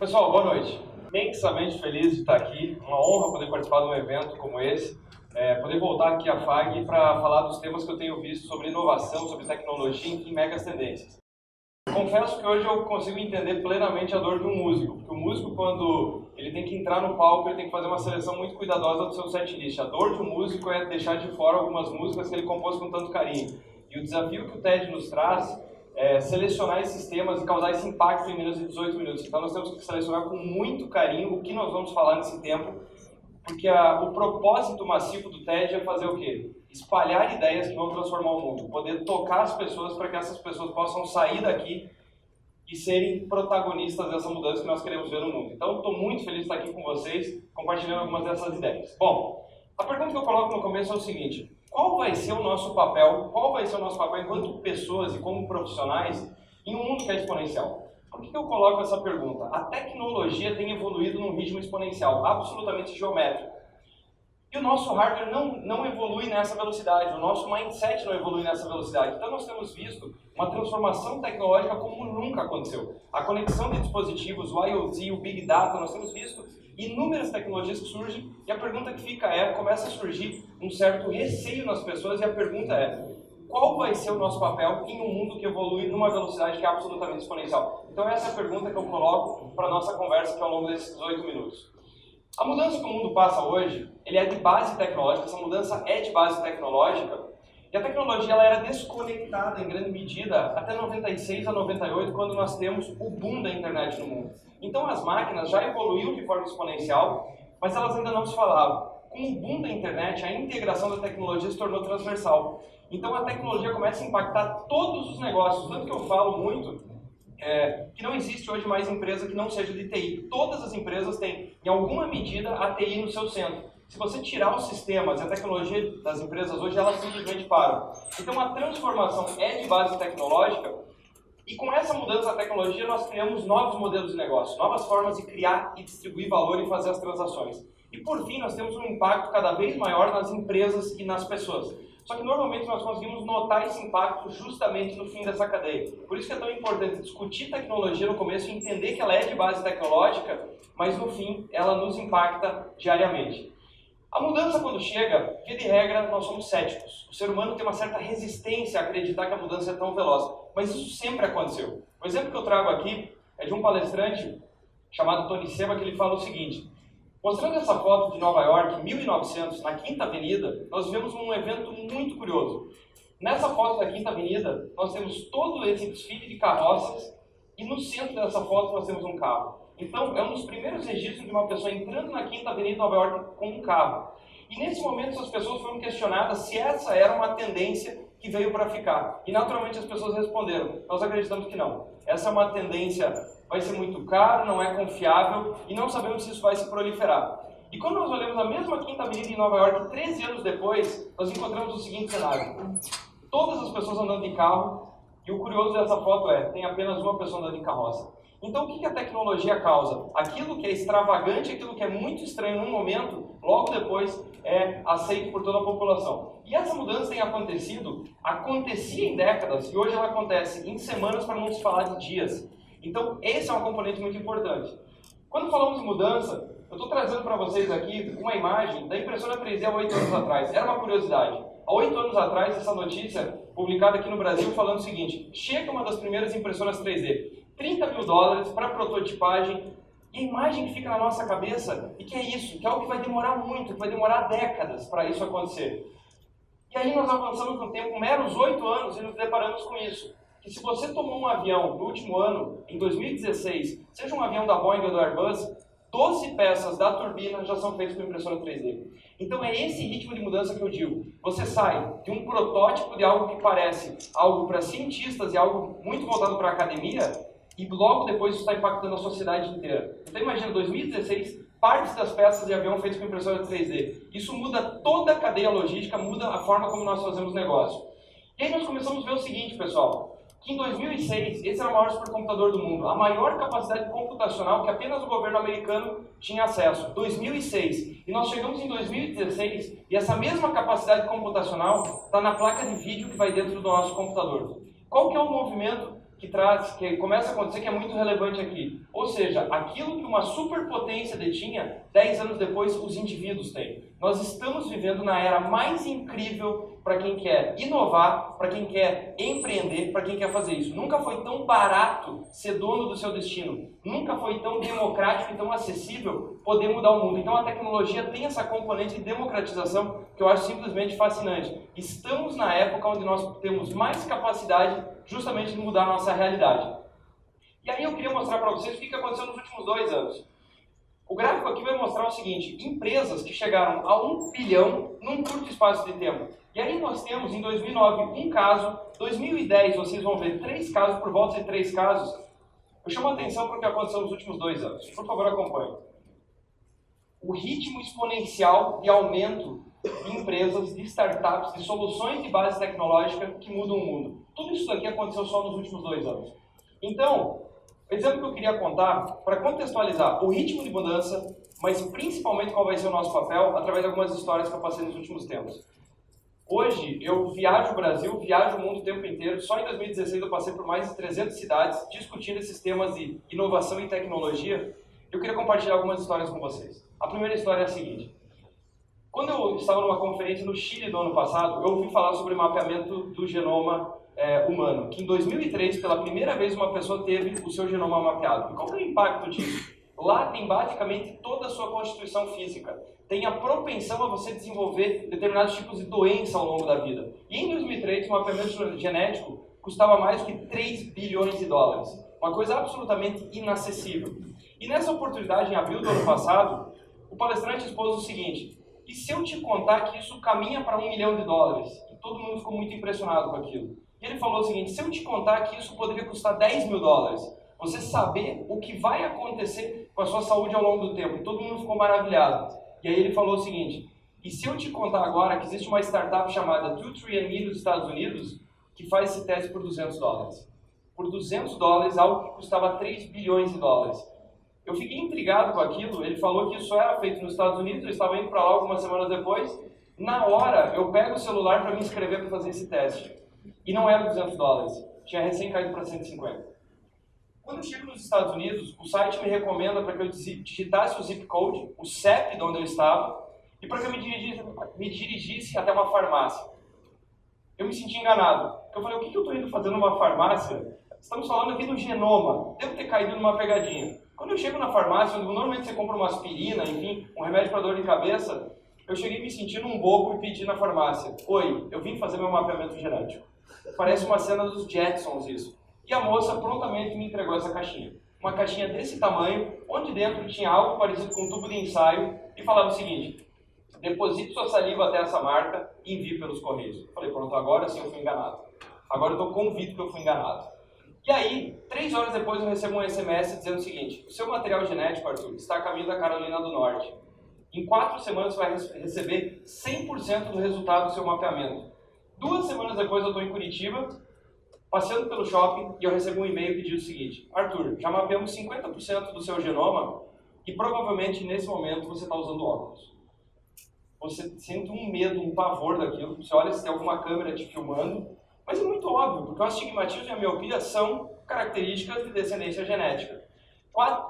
Pessoal, boa noite. Imensamente feliz de estar aqui, uma honra poder participar de um evento como esse, poder voltar aqui à FAG para falar dos temas que eu tenho visto sobre inovação, sobre tecnologia e megas tendências. Confesso que hoje eu consigo entender plenamente a dor de um músico, porque o músico, quando ele tem que entrar no palco, ele tem que fazer uma seleção muito cuidadosa do seu setlist. A dor de um músico é deixar de fora algumas músicas que ele compôs com tanto carinho. E o desafio que o TED nos traz é selecionar esses temas e causar esse impacto em menos de 18 minutos. Então nós temos que selecionar com muito carinho o que nós vamos falar nesse tempo, porque o propósito massivo do TED é fazer o quê? Espalhar ideias que vão transformar o mundo, poder tocar as pessoas para que essas pessoas possam sair daqui e serem protagonistas dessa mudança que nós queremos ver no mundo. Então estou muito feliz de estar aqui com vocês, compartilhando algumas dessas ideias. Bom, a pergunta que eu coloco no começo é o seguinte: qual vai ser o nosso papel enquanto pessoas e como profissionais em um mundo que é exponencial? Por que eu coloco essa pergunta? A tecnologia tem evoluído num ritmo exponencial, absolutamente geométrico. E o nosso hardware não evolui nessa velocidade, o nosso mindset não evolui nessa velocidade. Então nós temos visto uma transformação tecnológica como nunca aconteceu. A conexão de dispositivos, o IoT, o Big Data, nós temos visto inúmeras tecnologias que surgem, e a pergunta que fica começa a surgir um certo receio nas pessoas, e a pergunta é: qual vai ser o nosso papel em um mundo que evolui numa velocidade que é absolutamente exponencial? Então essa é a pergunta que eu coloco para a nossa conversa aqui ao longo desses 18 minutos. A mudança que o mundo passa hoje, ele é de base tecnológica, essa mudança é de base tecnológica, e a tecnologia ela era desconectada em grande medida até 96 a 98, quando nós temos o boom da internet no mundo. Então as máquinas já evoluíram de forma exponencial, mas elas ainda não se falavam. Com o boom da internet, a integração da tecnologia se tornou transversal. Então a tecnologia começa a impactar todos os negócios, tanto que eu falo muito que não existe hoje mais empresa que não seja de TI. Todas as empresas têm, em alguma medida, a TI no seu centro. Se você tirar os sistemas e a tecnologia das empresas hoje, elas simplesmente param. Então a transformação é de base tecnológica, e com essa mudança da tecnologia nós criamos novos modelos de negócio, novas formas de criar e distribuir valor e fazer as transações. E por fim nós temos um impacto cada vez maior nas empresas e nas pessoas. Só que normalmente nós conseguimos notar esse impacto justamente no fim dessa cadeia. Por isso que é tão importante discutir tecnologia no começo e entender que ela é de base tecnológica, mas no fim ela nos impacta diariamente. A mudança, quando chega, via de regra, nós somos céticos. O ser humano tem uma certa resistência a acreditar que a mudança é tão veloz, mas isso sempre aconteceu. O exemplo que eu trago aqui é de um palestrante chamado Tony Seba, que ele fala o seguinte: mostrando essa foto de Nova York, 1900, na Quinta Avenida, nós vemos um evento muito curioso. Nessa foto da Quinta Avenida, nós temos todo esse desfile de carroças, e no centro dessa foto nós temos um carro. Então, é um dos primeiros registros de uma pessoa entrando na Quinta Avenida de Nova York com um carro. E nesse momento, essas pessoas foram questionadas se essa era uma tendência que veio para ficar. E naturalmente as pessoas responderam: nós acreditamos que não. Essa é uma tendência, vai ser muito caro, não é confiável e não sabemos se isso vai se proliferar. E quando nós olhamos a mesma Quinta Avenida em Nova York, 13 anos depois, nós encontramos o seguinte cenário: todas as pessoas andando de carro, e o curioso dessa foto tem apenas uma pessoa andando em carroça. Então o que a tecnologia causa? Aquilo que é extravagante, aquilo que é muito estranho num momento, logo depois é aceito por toda a população. E essa mudança tem acontecia em décadas, e hoje ela acontece em semanas, para não se falar de dias. Então esse é um componente muito importante. Quando falamos de mudança, eu estou trazendo para vocês aqui uma imagem da impressora 3D há 8 anos atrás. Era uma curiosidade. Há 8 anos atrás, essa notícia publicada aqui no Brasil falando o seguinte: chega uma das primeiras impressoras 3D, $30 mil para prototipagem, e a imagem que fica na nossa cabeça é que é isso, que é algo que vai demorar muito, que vai demorar décadas para isso acontecer. E aí nós avançamos no tempo, meros 8 anos, e nos deparamos com isso. Que se você tomou um avião no último ano, em 2016, seja um avião da Boeing ou do Airbus, 12 peças da turbina já são feitas com impressora 3D. Então é esse ritmo de mudança que eu digo. Você sai de um protótipo de algo que parece algo para cientistas e algo muito voltado para a academia, e logo depois isso está impactando a sociedade inteira. Então imagina, 2016, partes das peças de avião feitas com impressora 3D. Isso muda toda a cadeia logística, muda a forma como nós fazemos negócio. E aí nós começamos a ver o seguinte, pessoal, que em 2006, esse era o maior supercomputador do mundo, a maior capacidade computacional que apenas o governo americano tinha acesso, 2006. E nós chegamos em 2016 e essa mesma capacidade computacional está na placa de vídeo que vai dentro do nosso computador. Qual que é o movimento que começa a acontecer que é muito relevante aqui. Ou seja, aquilo que uma superpotência detinha, 10 anos depois os indivíduos têm. Nós estamos vivendo na era mais incrível para quem quer inovar, para quem quer empreender, para quem quer fazer isso. Nunca foi tão barato ser dono do seu destino. Nunca foi tão democrático e tão acessível poder mudar o mundo. Então a tecnologia tem essa componente de democratização que eu acho simplesmente fascinante. Estamos na época onde nós temos mais capacidade justamente de mudar a nossa realidade. E aí eu queria mostrar para vocês o que aconteceu nos últimos 2 anos. O gráfico aqui vai mostrar o seguinte: empresas que chegaram a 1 bilhão num curto espaço de tempo. E aí nós temos em 2009 um caso, 2010 vocês vão ver 3 casos, por volta de 3 casos. Eu chamo a atenção para o que aconteceu nos últimos 2 anos. Por favor, acompanhe. O ritmo exponencial de aumento de empresas, de startups, de soluções de base tecnológica que mudam o mundo. Tudo isso aqui aconteceu só nos últimos 2 anos. Então, o exemplo que eu queria contar, para contextualizar o ritmo de mudança, mas principalmente qual vai ser o nosso papel, através de algumas histórias que eu passei nos últimos tempos. Hoje, eu viajo o Brasil, viajo o mundo o tempo inteiro. Só em 2016 eu passei por mais de 300 cidades discutindo esses temas de inovação e tecnologia. Eu queria compartilhar algumas histórias com vocês. A primeira história é a seguinte. Quando eu estava numa conferência no Chile no ano passado, eu ouvi falar sobre mapeamento do genoma humano, que em 2003, pela primeira vez, uma pessoa teve o seu genoma mapeado. E qual é o impacto disso? Lá tem basicamente toda a sua constituição física. Tem a propensão a você desenvolver determinados tipos de doença ao longo da vida. E em 2003, o mapeamento genético custava mais do que 3 bilhões de dólares. Uma coisa absolutamente inacessível. E nessa oportunidade, em abril do ano passado, o palestrante expôs o seguinte: e se eu te contar que isso caminha para 1 milhão de dólares? E todo mundo ficou muito impressionado com aquilo. E ele falou o seguinte: se eu te contar que isso poderia custar 10 mil dólares, você saber o que vai acontecer com a sua saúde ao longo do tempo. E todo mundo ficou maravilhado. E aí ele falou o seguinte: e se eu te contar agora que existe uma startup chamada 23andMe nos Estados Unidos que faz esse teste por 200 dólares? Por 200 dólares, algo que custava 3 bilhões de dólares. Eu fiquei intrigado com aquilo. Ele falou que isso era feito nos Estados Unidos, eu estava indo para lá algumas semanas depois. Na hora, eu pego o celular para me inscrever para fazer esse teste. E não era 200 dólares, tinha recém caído para 150. Quando eu chego nos Estados Unidos, o site me recomenda para que eu digitasse o zip code, o CEP de onde eu estava, e para que eu me dirigisse até uma farmácia. Eu me senti enganado. Eu falei: o que eu estou indo fazer numa farmácia? Estamos falando aqui do genoma, devo ter caído numa pegadinha. Quando eu chego na farmácia, onde normalmente você compra uma aspirina, enfim, um remédio para dor de cabeça, eu cheguei me sentindo um bobo e pedi na farmácia: oi, eu vim fazer meu mapeamento genético. Parece uma cena dos Jetsons isso. E a moça prontamente me entregou essa caixinha. Uma caixinha desse tamanho, onde dentro tinha algo parecido com um tubo de ensaio, e falava o seguinte: deposite sua saliva até essa marca e envie pelos correios. Eu falei: pronto, agora sim eu fui enganado. Agora eu estou convicto que eu fui enganado. E aí, 3 horas depois eu recebo um SMS dizendo o seguinte: o seu material genético, Arthur, está a caminho da Carolina do Norte. Em 4 semanas você vai receber 100% do resultado do seu mapeamento. 2 semanas depois eu estou em Curitiba, passeando pelo shopping, e eu recebo um e-mail que diz o seguinte: Arthur, já mapeamos 50% do seu genoma e provavelmente nesse momento você está usando óculos. Você sente um medo, um pavor daquilo, você olha se tem alguma câmera te filmando, mas é muito óbvio, porque o astigmatismo e a miopia são características de descendência genética.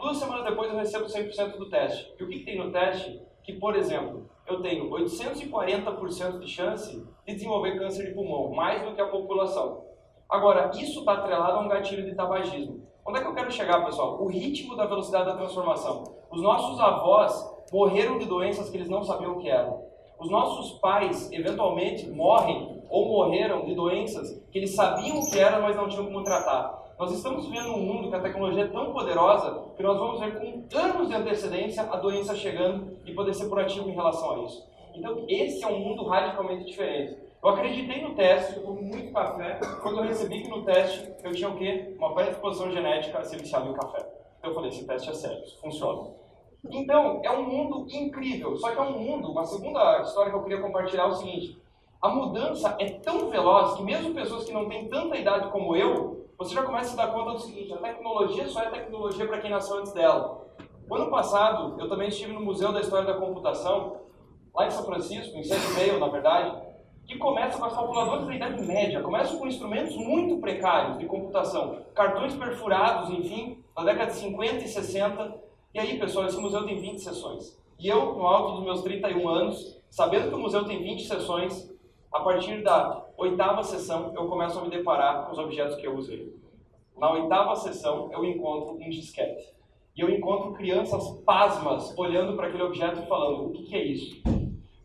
2 semanas depois eu recebo 100% do teste. E o que tem no teste? Que, por exemplo, eu tenho 840% de chance de desenvolver câncer de pulmão, mais do que a população. Agora, isso está atrelado a um gatilho de tabagismo. Onde é que eu quero chegar, pessoal? O ritmo da velocidade da transformação. Os nossos avós morreram de doenças que eles não sabiam o que eram. Os nossos pais, eventualmente, morrem ou morreram de doenças que eles sabiam o que eram, mas não tinham como tratar. Nós estamos vivendo um mundo que a tecnologia é tão poderosa que nós vamos ver com anos de antecedência a doença chegando e poder ser proativo em relação a isso. Então, esse é um mundo radicalmente diferente. Eu acreditei no teste, eu comi muito café, quando eu recebi que no teste eu tinha o quê? Uma predisposição genética a ser viciado em café. Então eu falei: esse teste é sério, isso funciona. Então, é um mundo incrível, só que é um mundo, uma segunda história que eu queria compartilhar é o seguinte: a mudança é tão veloz que mesmo pessoas que não têm tanta idade como eu, você já começa a se dar conta do seguinte: a tecnologia só é tecnologia para quem nasceu antes dela. O ano passado, eu também estive no Museu da História da Computação, lá em São Francisco, em Sunnyvale, na verdade, que começa com as calculadoras da Idade Média, começam com instrumentos muito precários de computação, cartões perfurados, enfim, na década de 50 e 60. E aí, pessoal, esse museu tem 20 sessões. E eu, no alto dos meus 31 anos, sabendo que o museu tem 20 sessões, a partir da 8ª sessão, eu começo a me deparar com os objetos que eu usei. Na 8ª sessão, eu encontro um disquete. E eu encontro crianças pasmas olhando para aquele objeto e falando, o que é isso?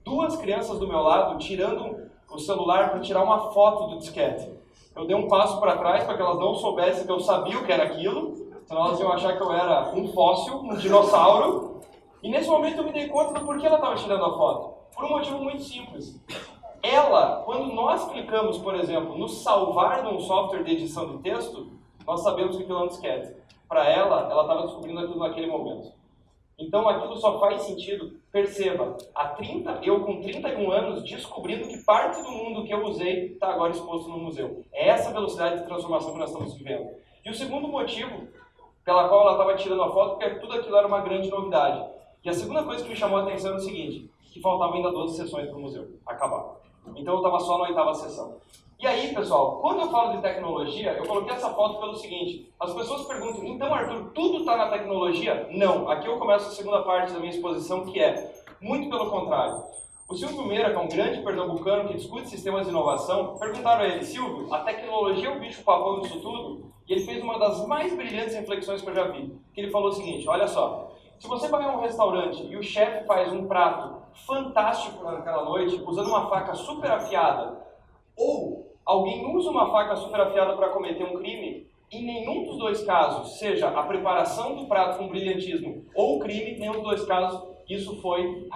2 crianças do meu lado tirando o celular para tirar uma foto do disquete. Eu dei um passo para trás para que elas não soubessem que eu sabia o que era aquilo, senão elas iam achar que eu era um fóssil, um dinossauro. E nesse momento eu me dei conta do porquê ela estava tirando a foto. Por um motivo muito simples. Ela, quando nós clicamos, por exemplo, no salvar num software de edição de texto, nós sabemos que aquilo é um disquete. Para ela estava descobrindo aquilo naquele momento. Então aquilo só faz sentido, perceba, eu com 31 anos descobrindo que parte do mundo que eu usei está agora exposto no museu. É essa velocidade de transformação que nós estamos vivendo. E o segundo motivo pela qual ela estava tirando a foto, porque tudo aquilo era uma grande novidade. E a segunda coisa que me chamou a atenção é o seguinte, que faltavam ainda 12 sessões para o museu acabar. Então eu estava só na 8ª sessão. E aí, pessoal, quando eu falo de tecnologia, eu coloquei essa foto pelo seguinte, as pessoas perguntam, então Arthur, tudo está na tecnologia? Não, aqui eu começo a segunda parte da minha exposição, que é, muito pelo contrário. O Silvio Meira, que é um grande pernambucano que discute sistemas de inovação, perguntaram a ele, Silvio, a tecnologia é o bicho-papão disso tudo? E ele fez uma das mais brilhantes reflexões que eu já vi, que ele falou o seguinte, olha só, se você vai a um restaurante e o chefe faz um prato fantástico naquela noite, usando uma faca super afiada, ou alguém usa uma faca super afiada para cometer um crime, em nenhum dos dois casos, seja a preparação do prato com brilhantismo ou o crime, em nenhum dos dois casos, isso foi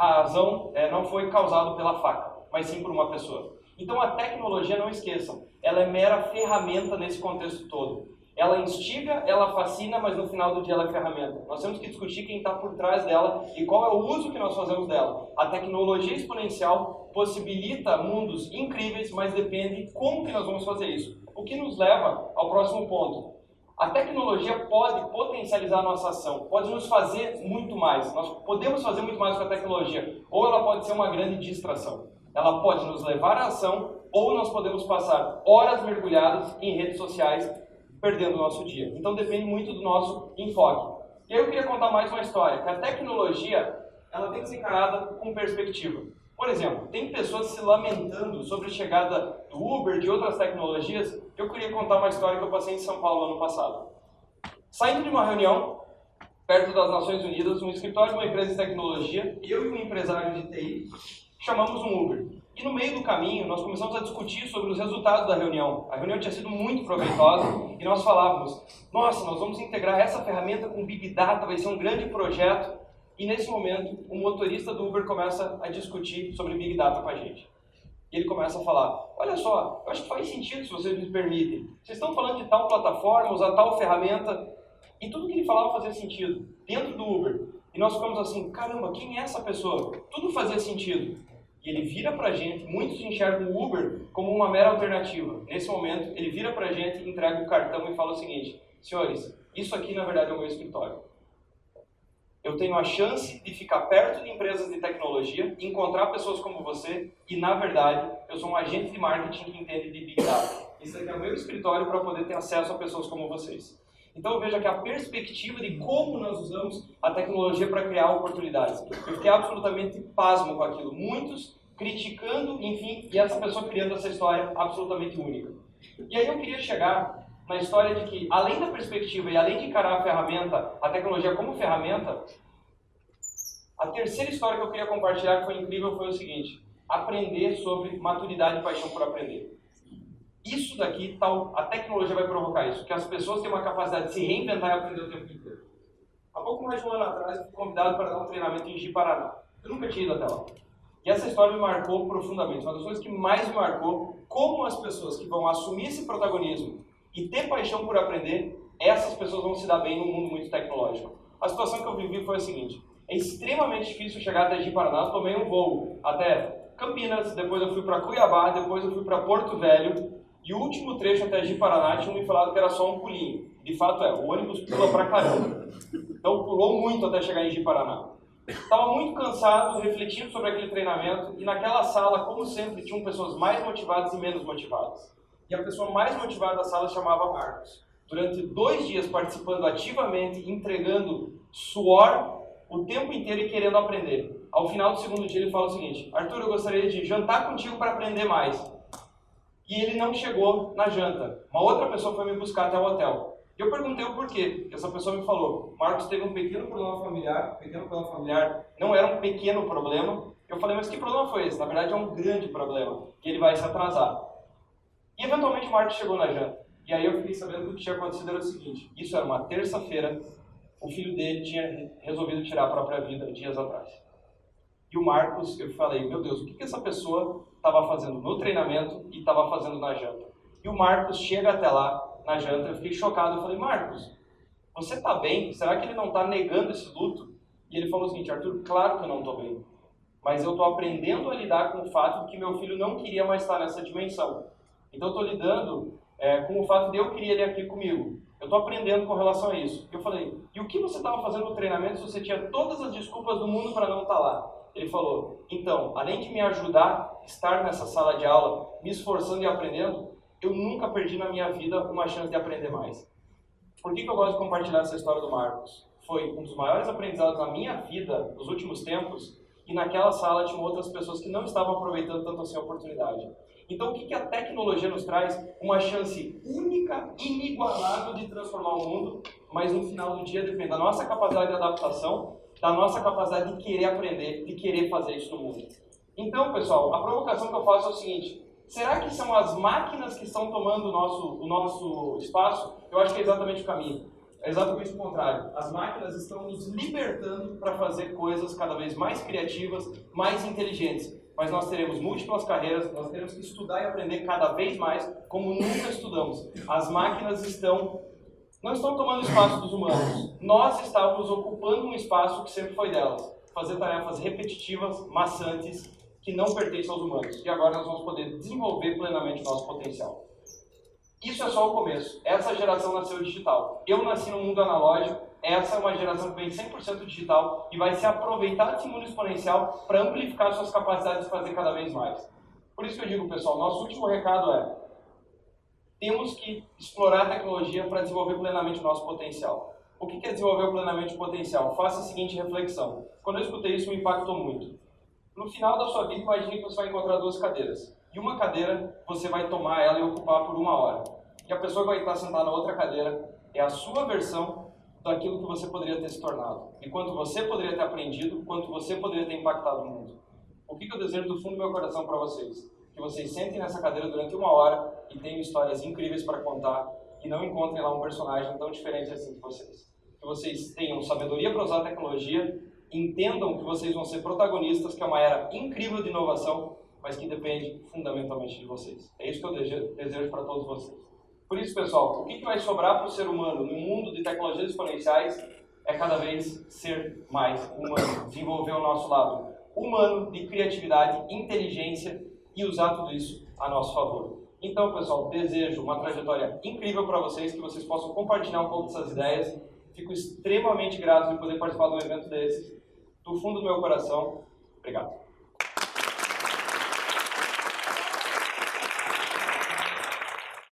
não foi causado pela faca, mas sim por uma pessoa. Então a tecnologia, não esqueçam, ela é mera ferramenta nesse contexto todo. Ela instiga, ela fascina, mas no final do dia ela é ferramenta. Nós temos que discutir quem está por trás dela e qual é o uso que nós fazemos dela. A tecnologia exponencial possibilita mundos incríveis, mas depende como que nós vamos fazer isso. O que nos leva ao próximo ponto. A tecnologia pode potencializar a nossa ação, pode nos fazer muito mais. Nós podemos fazer muito mais com a tecnologia, ou ela pode ser uma grande distração. Ela pode nos levar à ação, ou nós podemos passar horas mergulhados em redes sociais, perdendo o nosso dia. Então depende muito do nosso enfoque. E aí eu queria contar mais uma história, que a tecnologia ela tem que ser encarada com perspectiva. Por exemplo, tem pessoas se lamentando sobre a chegada do Uber, de outras tecnologias. Eu queria contar uma história que eu passei em São Paulo ano passado. Saindo de uma reunião, perto das Nações Unidas, no escritório de uma empresa de tecnologia, eu e um empresário de TI, chamamos um Uber. E no meio do caminho, nós começamos a discutir sobre os resultados da reunião. A reunião tinha sido muito proveitosa e nós falávamos, nossa, nós vamos integrar essa ferramenta com Big Data, vai ser um grande projeto. E nesse momento, o motorista do Uber começa a discutir sobre Big Data com a gente. E ele começa a falar, olha só, eu acho que faz sentido se vocês me permitem. Vocês estão falando de tal plataforma, usar tal ferramenta. E tudo que ele falava fazia sentido, dentro do Uber. E nós ficamos assim, caramba, quem é essa pessoa? Tudo fazia sentido. E ele vira pra gente, muitos enxergam o Uber como uma mera alternativa. Nesse momento, ele vira pra gente, entrega o cartão e fala o seguinte, senhores, isso aqui na verdade é o meu escritório. Eu tenho a chance de ficar perto de empresas de tecnologia, encontrar pessoas como você e, na verdade, eu sou um agente de marketing que entende de Big Data. Isso aqui é o meu escritório para poder ter acesso a pessoas como vocês. Então veja que a perspectiva de como nós usamos a tecnologia para criar oportunidades. Eu fiquei absolutamente pasmo com aquilo. Muitos criticando, enfim, e essa pessoa criando essa história absolutamente única. E aí eu queria chegar na história de que, além da perspectiva e além de encarar a ferramenta, a tecnologia como ferramenta, a terceira história que eu queria compartilhar, que foi incrível, foi o seguinte: aprender sobre maturidade e paixão por aprender. Isso daqui, a tecnologia vai provocar isso, que as pessoas têm uma capacidade de se reinventar e aprender o tempo inteiro. Há pouco mais de um ano atrás, eu fui convidado para dar um treinamento em Ji-Paraná. Eu nunca tinha ido até lá. E essa história me marcou profundamente. Uma das coisas que mais me marcou, como as pessoas que vão assumir esse protagonismo e ter paixão por aprender, essas pessoas vão se dar bem num mundo muito tecnológico. A situação que eu vivi foi a seguinte: é extremamente difícil chegar até Ji-Paraná. Eu tomei um voo até Campinas, depois eu fui para Cuiabá, depois eu fui para Porto Velho, e o último trecho até Ji-Paraná tinham me falado que era só um pulinho. De fato o ônibus pula pra caramba. Então pulou muito até chegar em Ji-Paraná. Estava muito cansado, refletindo sobre aquele treinamento, e naquela sala, como sempre, tinham pessoas mais motivadas e menos motivadas. E a pessoa mais motivada da sala se chamava Marcos. Durante 2 dias participando ativamente, entregando suor o tempo inteiro e querendo aprender. Ao final do segundo dia ele fala o seguinte: Arthur, eu gostaria de jantar contigo para aprender mais. E ele não chegou na janta. Uma outra pessoa foi me buscar até o hotel. Eu perguntei o porquê. Essa pessoa me falou: Marcos teve um pequeno problema familiar. Pequeno problema familiar não era um pequeno problema. Eu falei: mas que problema foi esse? Na verdade é um grande problema. E ele vai se atrasar. E eventualmente o Marcos chegou na janta. E aí eu fiquei sabendo que o que tinha acontecido era o seguinte: isso era uma terça-feira. O filho dele tinha resolvido tirar a própria vida dias atrás. E o Marcos, eu falei: meu Deus, o que essa pessoa estava fazendo no treinamento e estava fazendo na janta? E o Marcos chega até lá, na janta, eu fiquei chocado. Eu falei: Marcos, você está bem? Será que ele não está negando esse luto? E ele falou o seguinte: Arthur, claro que eu não estou bem. Mas eu estou aprendendo a lidar com o fato de que meu filho não queria mais estar nessa dimensão. Então eu estou lidando com o fato de eu querer ele aqui comigo. Eu estou aprendendo com relação a isso. Eu falei: e o que você estava fazendo no treinamento se você tinha todas as desculpas do mundo para não estar lá? Ele falou: então, além de me ajudar a estar nessa sala de aula, me esforçando e aprendendo, eu nunca perdi na minha vida uma chance de aprender mais. Por que eu gosto de compartilhar essa história do Marcos? Foi um dos maiores aprendizados da minha vida nos últimos tempos, e naquela sala tinham outras pessoas que não estavam aproveitando tanto assim a oportunidade. Então, o que a tecnologia nos traz? Uma chance única, inigualável de transformar o mundo, mas no final do dia depende da nossa capacidade de adaptação, da nossa capacidade de querer aprender, de querer fazer isso no mundo. Então, pessoal, a provocação que eu faço é o seguinte: será que são as máquinas que estão tomando o nosso espaço? Eu acho que é exatamente o caminho. É exatamente o contrário. As máquinas estão nos libertando para fazer coisas cada vez mais criativas, mais inteligentes. Mas nós teremos múltiplas carreiras, nós teremos que estudar e aprender cada vez mais, como nunca estudamos. As máquinas não estão tomando espaço dos humanos. Nós estávamos ocupando um espaço que sempre foi delas. Fazer tarefas repetitivas, maçantes, que não pertencem aos humanos. E agora nós vamos poder desenvolver plenamente o nosso potencial. Isso é só o começo. Essa geração nasceu digital. Eu nasci no mundo analógico. Essa é uma geração que vem 100% digital e vai se aproveitar desse mundo exponencial para amplificar suas capacidades de fazer cada vez mais. Por isso que eu digo, pessoal, nosso último recado é: temos que explorar a tecnologia para desenvolver plenamente o nosso potencial. O que é desenvolver plenamente o potencial? Faça a seguinte reflexão. Quando eu escutei isso, me impactou muito. No final da sua vida, imagine que você vai encontrar 2 cadeiras. E uma cadeira, você vai tomar ela e ocupar por 1 hora. E a pessoa que vai estar sentada na outra cadeira é a sua versão daquilo que você poderia ter se tornado. E quanto você poderia ter aprendido, quanto você poderia ter impactado no mundo. O que eu desejo do fundo do meu coração para vocês? Que vocês sentem nessa cadeira durante 1 hora e tenham histórias incríveis para contar e não encontrem lá um personagem tão diferente assim de vocês. Que vocês tenham sabedoria para usar a tecnologia, entendam que vocês vão ser protagonistas, que é uma era incrível de inovação, mas que depende fundamentalmente de vocês. É isso que eu desejo para todos vocês. Por isso, pessoal, o que vai sobrar para o ser humano no mundo de tecnologias exponenciais é cada vez ser mais humano, desenvolver o nosso lado humano de criatividade, inteligência e usar tudo isso a nosso favor. Então, pessoal, desejo uma trajetória incrível para vocês, que vocês possam compartilhar um pouco dessas ideias. Fico extremamente grato de poder participar de um evento desses. Do fundo do meu coração, obrigado.